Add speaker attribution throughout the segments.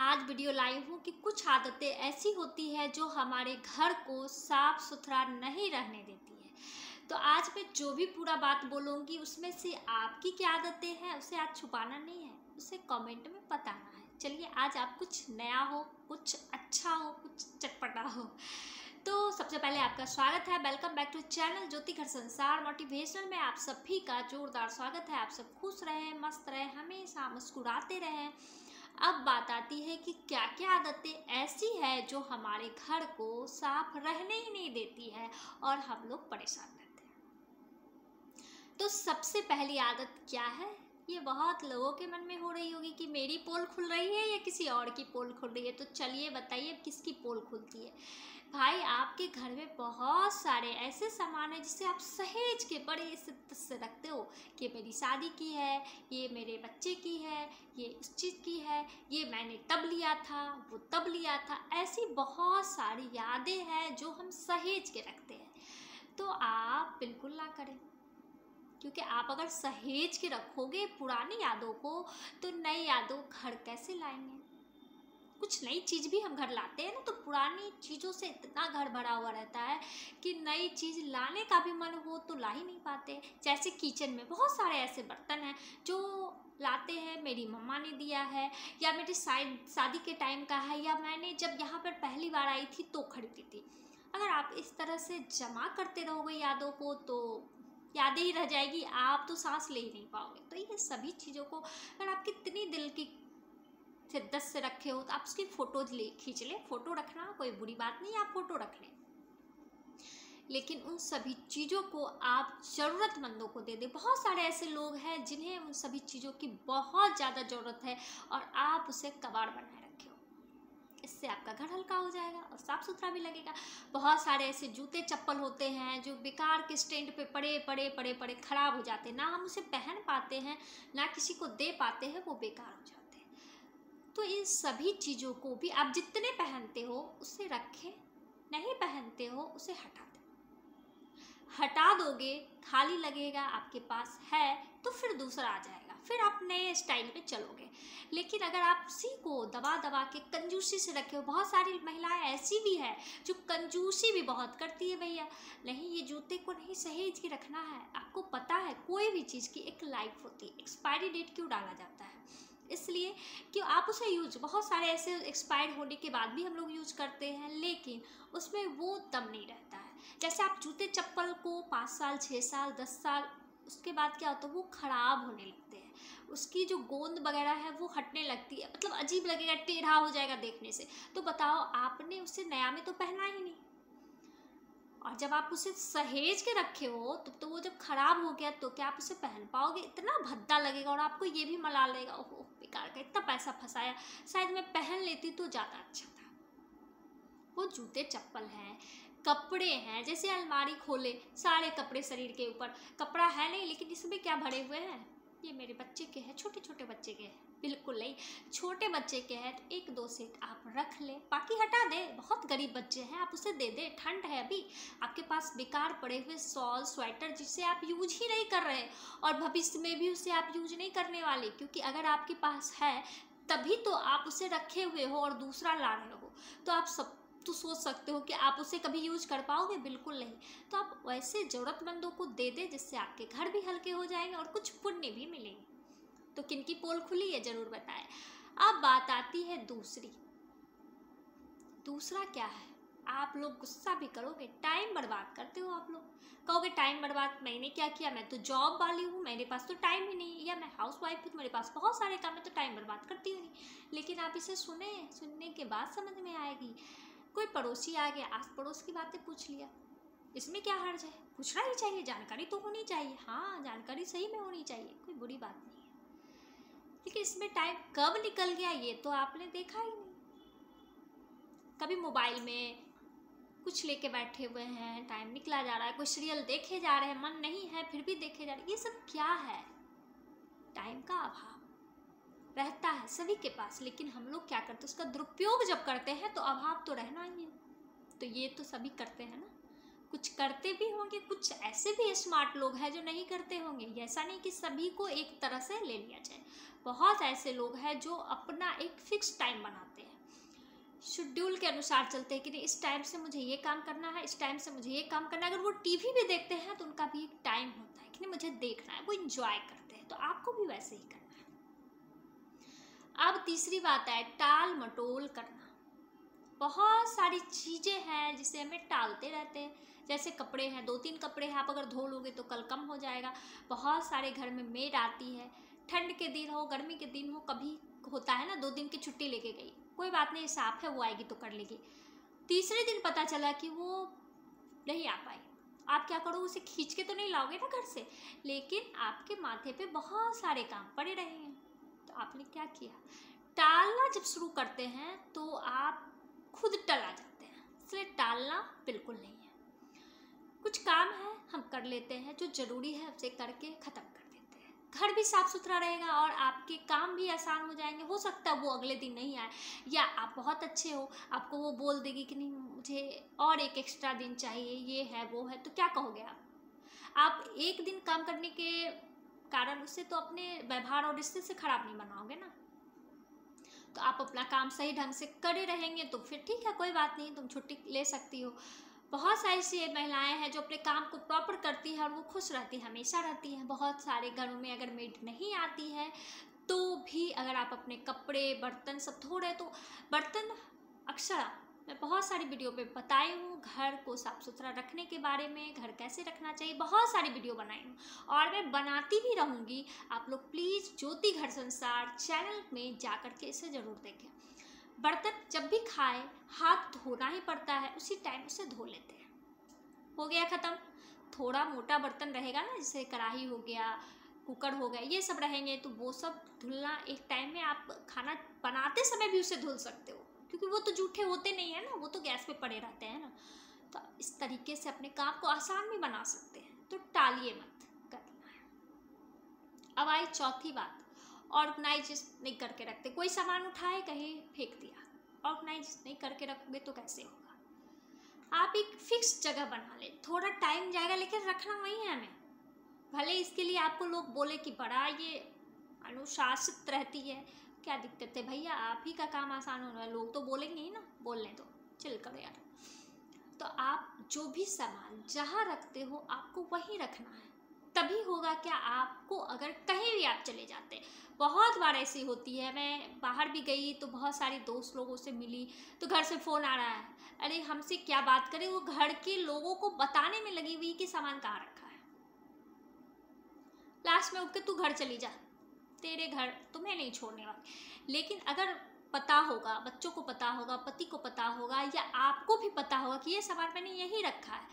Speaker 1: आज वीडियो लाई हूँ कि कुछ आदतें ऐसी होती है जो हमारे घर को साफ सुथरा नहीं रहने देती है। तो आज मैं जो भी पूरा बात बोलूँगी उसमें से आपकी क्या आदतें हैं उसे आज छुपाना नहीं है, उसे कमेंट में बताना है। चलिए आज आप कुछ नया हो, कुछ अच्छा हो, कुछ चटपटा हो। तो सबसे पहले आपका स्वागत है, वेलकम बैक टू चैनल ज्योति घर संसार मोटिवेशनल में आप सभी का जोरदार स्वागत है। आप सब खुश रहें, मस्त रहें, हमेशा मुस्कुराते रहें। अब बात आती है कि क्या क्या आदतें ऐसी है जो हमारे घर को साफ रहने ही नहीं देती है और हम लोग परेशान रहते हैं। तो सबसे पहली आदत क्या है? ये बहुत लोगों के मन में हो रही होगी कि मेरी पोल खुल रही है या किसी और की पोल खुल रही है। तो चलिए बताइए किसकी पोल खुलती है। भाई आपके घर में बहुत सारे ऐसे सामान हैं जिसे आप सहेज के बड़े इज्जत से रखते हो कि मेरी शादी की है, ये मेरे बच्चे की है, ये इस चीज़ की है, ये मैंने तब लिया था, वो तब लिया था। ऐसी बहुत सारी यादें हैं जो हम सहेज के रखते हैं। तो आप बिल्कुल ना करें, क्योंकि आप अगर सहेज के रखोगे पुरानी यादों को तो नई यादों घर कैसे लाएंगे। कुछ नई चीज़ भी हम घर लाते हैं ना, तो पुरानी चीज़ों से इतना घर भरा हुआ रहता है कि नई चीज़ लाने का भी मन हो तो ला ही नहीं पाते। जैसे किचन में बहुत सारे ऐसे बर्तन हैं जो लाते हैं, मेरी मम्मा ने दिया है या मेरी शादी के टाइम का है या मैंने जब यहाँ पर पहली बार आई थी तो खरीदी थी। अगर आप इस तरह से जमा करते रहोगे यादों को तो यादें ही रह जाएगी, आप तो सांस ले ही नहीं पाओगे। तो ये सभी चीज़ों को अगर आप कितनी दिल की शिद्दत से रखे हो तो आप उसकी फ़ोटो खींच लें। फ़ोटो रखना कोई बुरी बात नहीं, आप फ़ोटो रख लें, लेकिन उन सभी चीज़ों को आप ज़रूरतमंदों को दे दें। बहुत सारे ऐसे लोग हैं जिन्हें उन सभी चीज़ों की बहुत ज़्यादा ज़रूरत है और आप उसे कबाड़ बनाए रखे हो। इससे आपका घर हल्का हो जाएगा और साफ़ सुथरा भी लगेगा। बहुत सारे ऐसे जूते चप्पल होते हैं जो बेकार के स्टैंड पे पड़े पड़े पड़े पड़े ख़राब हो जाते हैं, ना हम उसे पहन पाते हैं ना किसी को दे पाते हैं, वो बेकार हो जाते हैं। तो इन सभी चीज़ों को भी आप जितने पहनते हो उसे रखें, नहीं पहनते हो उसे हटा दें। हटा दोगे खाली लगेगा, आपके पास है तो फिर दूसरा आ जाएगा, फिर आप नए स्टाइल में चलोगे। लेकिन अगर आप उसी को दबा दबा के कंजूसी से रखे हो, बहुत सारी महिलाएं ऐसी भी है जो कंजूसी भी बहुत करती है। भैया नहीं, ये जूते को नहीं सहेज के रखना है। आपको पता है कोई भी चीज़ की एक लाइफ होती है, एक्सपायरी डेट क्यों डाला जाता है? इसलिए कि आप उसे यूज, बहुत सारे ऐसे एक्सपायर होने के बाद भी हम लोग यूज करते हैं, लेकिन उसमें वो दम नहीं रहता है। जैसे आप जूते चप्पल को 5 साल 6 साल 10 साल उसके बाद क्या होता है, वो ख़राब होने लगते हैं, उसकी जो गोंद वगैरह है वो हटने लगती है, मतलब अजीब लगेगा, टेढ़ा हो जाएगा देखने से। तो बताओ, आपने उसे नया में तो पहना ही नहीं, और जब आप उसे सहेज के रखे हो तो वो जब खराब हो गया तो क्या आप उसे पहन पाओगे? इतना भद्दा लगेगा और आपको ये भी मलाल लगेगा, ओहो बेकार का, इतना पैसा फंसाया, शायद मैं पहन लेती तो ज़्यादा अच्छा था। वो जूते चप्पल हैं, कपड़े हैं, जैसे अलमारी खोले सारे कपड़े शरीर के ऊपर, कपड़ा है नहीं लेकिन इसमें क्या भरे हुए हैं, ये मेरे बच्चे के हैं, छोटे छोटे बच्चे के हैं, बिल्कुल नहीं, छोटे बच्चे के हैं तो 1-2 सेट आप रख ले, बाकी हटा दे। बहुत गरीब बच्चे हैं, आप उसे दे दे, ठंड है अभी, आपके पास बेकार पड़े हुए शॉल स्वेटर जिसे आप यूज ही नहीं कर रहे और भविष्य में भी उसे आप यूज नहीं करने वाले, क्योंकि अगर आपके पास है तभी तो आप उसे रखे हुए हो और दूसरा ला रहे हो। तो आप सब तो सोच सकते हो कि आप उसे कभी यूज कर पाओगे? बिल्कुल नहीं। तो आप वैसे ज़रूरतमंदों को दे दे जिससे आपके घर भी हल्के हो जाएंगे और कुछ पुण्य भी मिलेंगे। तो किनकी पोल खुली है ज़रूर बताएं। अब बात आती है दूसरा क्या है? आप लोग गुस्सा भी करोगे, टाइम बर्बाद करते हो। आप लोग कहोगे टाइम बर्बाद मैंने क्या किया, मैं तो जॉब वाली हूँ, मेरे पास तो टाइम ही नहीं है, या मैं हाउस वाइफ हूँ, मेरे पास बहुत सारे काम है तो टाइम बर्बाद करती हूँ नहीं। लेकिन आप इसे सुनने के बाद समझ में आएगी। कोई पड़ोसी आ गया, आस पड़ोस की बातें पूछ लिया, इसमें क्या हर्ज है? पूछना ही चाहिए, जानकारी तो होनी चाहिए। हाँ, जानकारी सही में होनी चाहिए, कोई बुरी बात नहीं है, लेकिन इसमें टाइम कब निकल गया ये तो आपने देखा ही नहीं। कभी मोबाइल में कुछ लेके बैठे हुए हैं, टाइम निकला जा रहा है, कोई सीरियल देखे जा रहे हैं, मन नहीं है फिर भी देखे जा रहे हैं। ये सब क्या है? टाइम का अभाव रहता है सभी के पास, लेकिन हम लोग क्या करते हैं, उसका दुरुपयोग जब करते हैं तो अभाव तो रहना ही है। तो ये तो सभी करते हैं ना, कुछ करते भी होंगे, कुछ ऐसे भी स्मार्ट लोग हैं जो नहीं करते होंगे। ऐसा नहीं कि सभी को एक तरह से ले लिया जाए। बहुत ऐसे लोग हैं जो अपना एक फिक्स टाइम बनाते हैं, शेड्यूल के अनुसार चलते हैं कि नहीं, इस टाइम से मुझे ये काम करना है, इस टाइम से मुझे ये काम करना है। अगर वो टीवी भी देखते हैं तो उनका भी एक टाइम होता है कि नहीं मुझे देखना है, वो इंजॉय करते हैं। तो आपको भी वैसे ही करना है। अब तीसरी बात है टाल मटोल करना। बहुत सारी चीज़ें हैं जिसे हमें टालते रहते हैं। जैसे कपड़े हैं, 2-3 कपड़े हैं, आप अगर धो लोगे तो कल कम हो जाएगा। बहुत सारे घर में मेड आती है, ठंड के दिन हो, गर्मी के दिन हो, कभी होता है ना 2 दिन की छुट्टी लेके गई, कोई बात नहीं, साफ है, वो आएगी तो कर लेगी। तीसरे दिन पता चला कि वो नहीं आ पाई। आप क्या करो, उसे खींच के तो नहीं लाओगे ना घर से, लेकिन आपके माथे पे बहुत सारे काम पड़े रहे हैं। तो आपने क्या किया, टालना जब शुरू करते हैं तो आप खुद टला जाते हैं। इसलिए टालना बिल्कुल नहीं है। कुछ काम है हम कर लेते हैं, जो ज़रूरी है उसे करके ख़त्म कर देते हैं। घर भी साफ़ सुथरा रहेगा और आपके काम भी आसान हो जाएंगे। हो सकता है वो अगले दिन नहीं आए, या आप बहुत अच्छे हो, आपको वो बोल देगी कि नहीं मुझे और एक एक्स्ट्रा दिन चाहिए, ये है वो है, तो क्या कहोगे आप एक दिन काम करने के कारण उससे तो अपने व्यवहार और रिश्ते से ख़राब नहीं बनाओगे ना। तो आप अपना काम सही ढंग से करे रहेंगे तो फिर ठीक है, कोई बात नहीं, तुम छुट्टी ले सकती हो। बहुत सारी ऐसी महिलाएं हैं जो अपने काम को प्रॉपर करती है और वो खुश रहती है, हमेशा रहती हैं। बहुत सारे घरों में अगर मेड नहीं आती है तो भी अगर आप अपने कपड़े बर्तन सब धो रहे तो बर्तन अक्सर मैं बहुत सारी वीडियो पे बताई हूँ, घर को साफ़ सुथरा रखने के बारे में, घर कैसे रखना चाहिए, बहुत सारी वीडियो बनाई हूँ और मैं बनाती भी रहूँगी। आप लोग प्लीज़ ज्योति घर संसार चैनल में जा कर के इसे ज़रूर देखें। बर्तन जब भी खाए हाथ धोना ही पड़ता है, उसी टाइम उसे धो लेते हैं, हो गया ख़त्म। थोड़ा मोटा बर्तन रहेगा ना, जैसे कढ़ाई हो गया, कुकर हो गया, ये सब रहेंगे तो वो सब धुलना एक टाइम में, आप खाना बनाते समय भी उसे धुल सकते हो क्योंकि वो तो जूठे होते नहीं है ना, वो तो गैस पे पड़े रहते हैं ना। तो इस तरीके से अपने काम को आसान भी बना सकते हैं। तो टालिए मत, करना है। अब आई चौथी बात, ऑर्गेनाइज नहीं करके रखते। कोई सामान उठाए कहीं फेंक दिया, ऑर्गेनाइज नहीं करके रखोगे तो कैसे होगा। आप एक फिक्स जगह बना ले, थोड़ा टाइम जाएगा लेकिन रखना वही है हमें। भले इसके लिए आपको लोग बोले कि बड़ा ये अनुशासित रहती है, क्या दिक्कत है भैया, आप ही का काम आसान होना है, लोग तो बोलेंगे ही ना, बोलने दो, चिल करो यार। तो आप जो भी सामान जहाँ रखते हो आपको वहीं रखना है, तभी होगा क्या आपको। अगर कहीं भी आप चले जाते हैं, बहुत बार ऐसी होती है, मैं बाहर भी गई तो बहुत सारी दोस्त लोगों से मिली तो घर से फ़ोन आ रहा है, अरे हमसे क्या बात करें, वो घर के लोगों को बताने में लगी हुई कि सामान कहाँ रखा है। लास्ट में उठ के तू घर चली जा, तेरे घर तुम्हें नहीं छोड़ने वाले। लेकिन अगर पता होगा, बच्चों को पता होगा, पति को पता होगा, या आपको भी पता होगा कि ये सामान मैंने यहीं रखा है,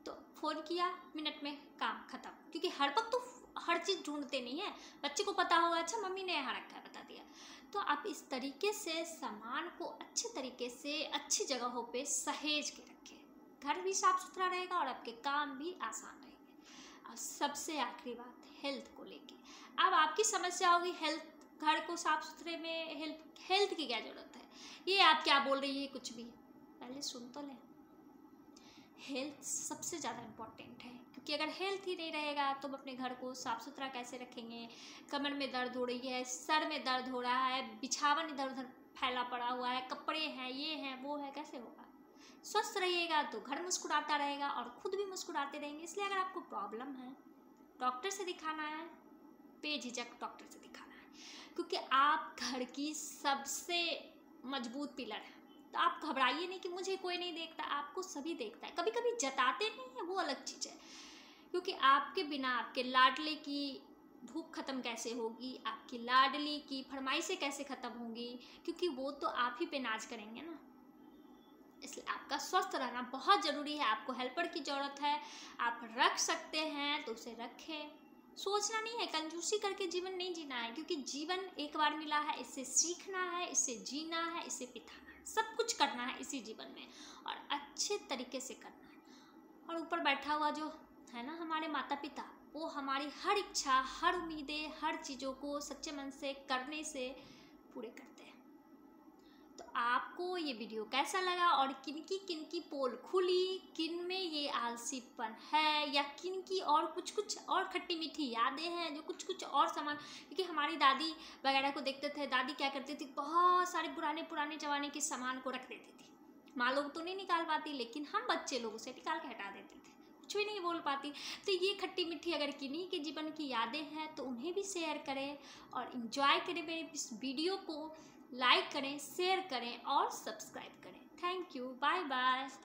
Speaker 1: तो फ़ोन किया, मिनट में काम ख़त्म। क्योंकि हर वक्त तो हर चीज़ ढूंढते नहीं है। बच्चे को पता होगा, अच्छा मम्मी ने यहाँ रखा है, बता दिया। तो आप इस तरीके से सामान को अच्छे तरीके से अच्छी जगहों पे सहेज के रखें, घर भी साफ़ सुथरा रहेगा और आपके काम भी आसान रहेंगे। और सबसे आखिरी बात, हेल्थ को लेके। अब आपकी समस्या होगी हेल्थ, घर को साफ़ सुथरे में हेल्थ की क्या ज़रूरत है, ये आप क्या बोल रही है, कुछ भी पहले सुन तो लें। हेल्थ सबसे ज़्यादा इम्पॉर्टेंट है, क्योंकि अगर हेल्थ ही नहीं रहेगा तो हम अपने घर को साफ़ सुथरा कैसे रखेंगे। कमर में दर्द हो रही है, सर में दर्द हो रहा है, बिछावन इधर उधर फैला पड़ा हुआ है, कपड़े हैं, ये हैं वो है, कैसे होगा। स्वस्थ रहिएगा तो घर मुस्कुराता रहेगा और खुद भी मुस्कुराते रहेंगे। इसलिए अगर आपको प्रॉब्लम है, डॉक्टर से दिखाना है, बेझिझक डॉक्टर से दिखाना है, क्योंकि आप घर की सबसे मजबूत पिलर है। तो आप घबराइए नहीं कि मुझे कोई नहीं देखता, आपको सभी देखता है। कभी कभी जताते नहीं है, वो अलग चीज़ है, क्योंकि आपके बिना आपके लाडले की भूख ख़त्म कैसे होगी, आपकी लाडली की फरमाइशें कैसे ख़त्म होंगी, क्योंकि वो तो आप ही पे नाज करेंगे ना। इसलिए आपका स्वस्थ रहना बहुत ज़रूरी है। आपको हेल्पर की ज़रूरत है, आप रख सकते हैं तो उसे रखें। सोचना नहीं है, कंजूसी करके जीवन नहीं जीना है, क्योंकि जीवन एक बार मिला है, इससे सीखना है, इससे जीना है, इससे बिताना है, सब कुछ करना है इसी जीवन में और अच्छे तरीके से करना है। और ऊपर बैठा हुआ जो है ना हमारे माता पिता, वो हमारी हर इच्छा, हर उम्मीदें, हर चीज़ों को सच्चे मन से करने से पूरे करते हैं। तो आपको आपको ये वीडियो कैसा लगा और किन की पोल खुली, किन में ये आलसीपन है, या किन की और कुछ और खट्टी मीठी यादें हैं जो कुछ और सामान, क्योंकि हमारी दादी वगैरह को देखते थे, दादी क्या करती थी, बहुत सारे पुराने ज़माने के सामान को रख देती थी। माँ लोग तो नहीं निकाल पाती, लेकिन हम बच्चे लोग उसे निकाल के हटा देते थे, कुछ भी नहीं बोल पाती। तो ये खट्टी मीठी अगर किन्हीं के जीवन की यादें हैं तो उन्हें भी शेयर करें और इन्जॉय करें, मेरे इस वीडियो को लाइक करें, शेयर करें और सब्सक्राइब करें। Thank you, bye bye.